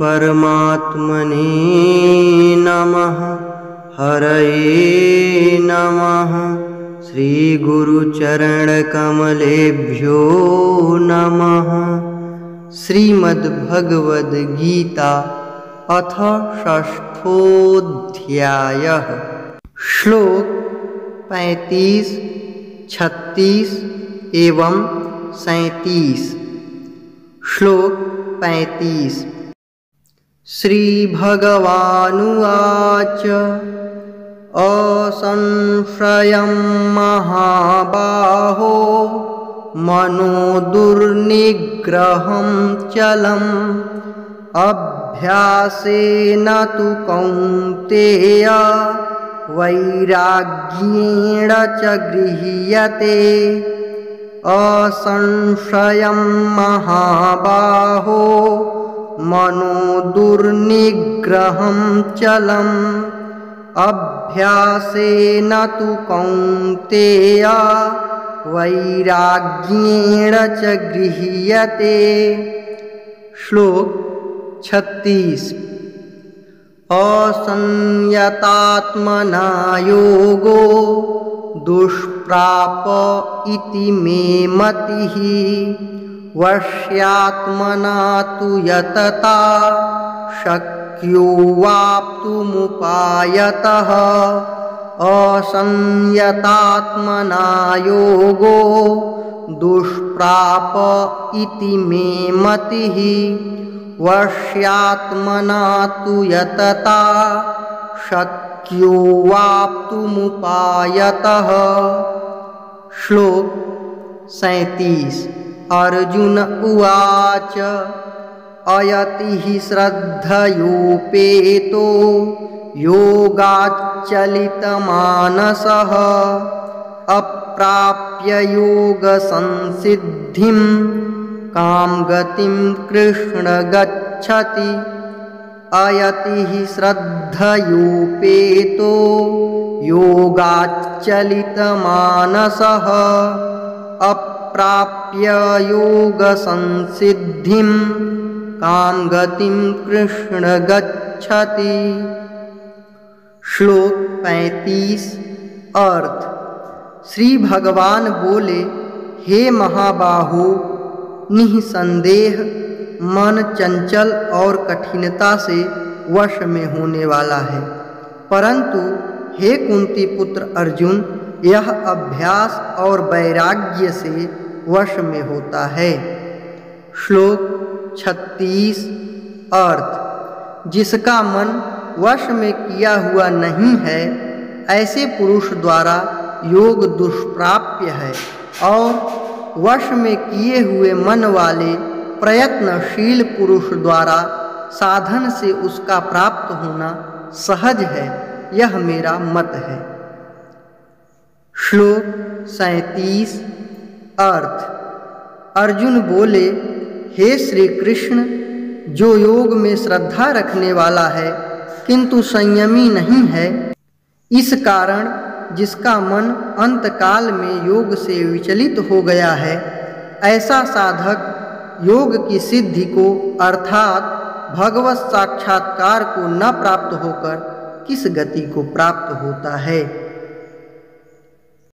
परमात्मने नमः। हरये नमः। श्रीगुरुचरणकमलेभ्यो नमः। श्रीमद्भगवद्गीता अथ षष्ठोऽध्यायः। श्लोक 35, 36 एवं 37। श्लोक 35। श्रीभगवानुवाच असंशयं महाबाहो मनो दुर्निग्रहं चलम् अभ्यासेन तु कौन्तेय वैराग्येण च गृह्यते। असंशयं महाबाहो मनो दुर्निग्रहं चलम् अभ्यासेन तु कौन्तेय वैराग्येण च गृह्यते। श्लोक 36। असंयतात्मना योगो दुष्प्राप इति मे मतिः। वश्यात्मना तु यतता शक्यो वाप्तुमुपायतः। असंयतात्मना योगो दुष्प्राप इति मे मतिः। वश्यात्मना तु यतता शक्यो वाप्तुमुपायतः। श्लोक 37। अर्जुन उवाच अयतिः श्रद्धयोपेतो योगाच्चलितमानसः अप्राप्य योगसंसिद्धिं कां गतिं कृष्ण गच्छति। अयतिः श्रद्धयोपेतो योगाच्चलितमानसः अप्राप्य योगसंसिद्धिं कां गतिं कृष्ण गच्छति। श्लोक 35। अर्थ। श्री भगवान बोले, हे महाबाहो, निःसंदेह मन चंचल और कठिनता से वश में होने वाला है, परंतु हे कुंती पुत्र अर्जुन, यह अभ्यास और वैराग्य से वश में होता है। श्लोक 36। अर्थ। जिसका मन वश में किया हुआ नहीं है, ऐसे पुरुष द्वारा योग दुष्प्राप्य है, और वश में किए हुए मन वाले प्रयत्नशील पुरुष द्वारा साधन से उसका प्राप्त होना सहज है। यह मेरा मत है। श्लोक 37। अर्थ। अर्जुन बोले, हे श्री कृष्ण, जो योग में श्रद्धा रखने वाला है किंतु संयमी नहीं है, इस कारण जिसका मन अंतकाल में योग से विचलित हो गया है, ऐसा साधक योग की सिद्धि को अर्थात भगवत साक्षात्कार को न प्राप्त होकर किस गति को प्राप्त होता है।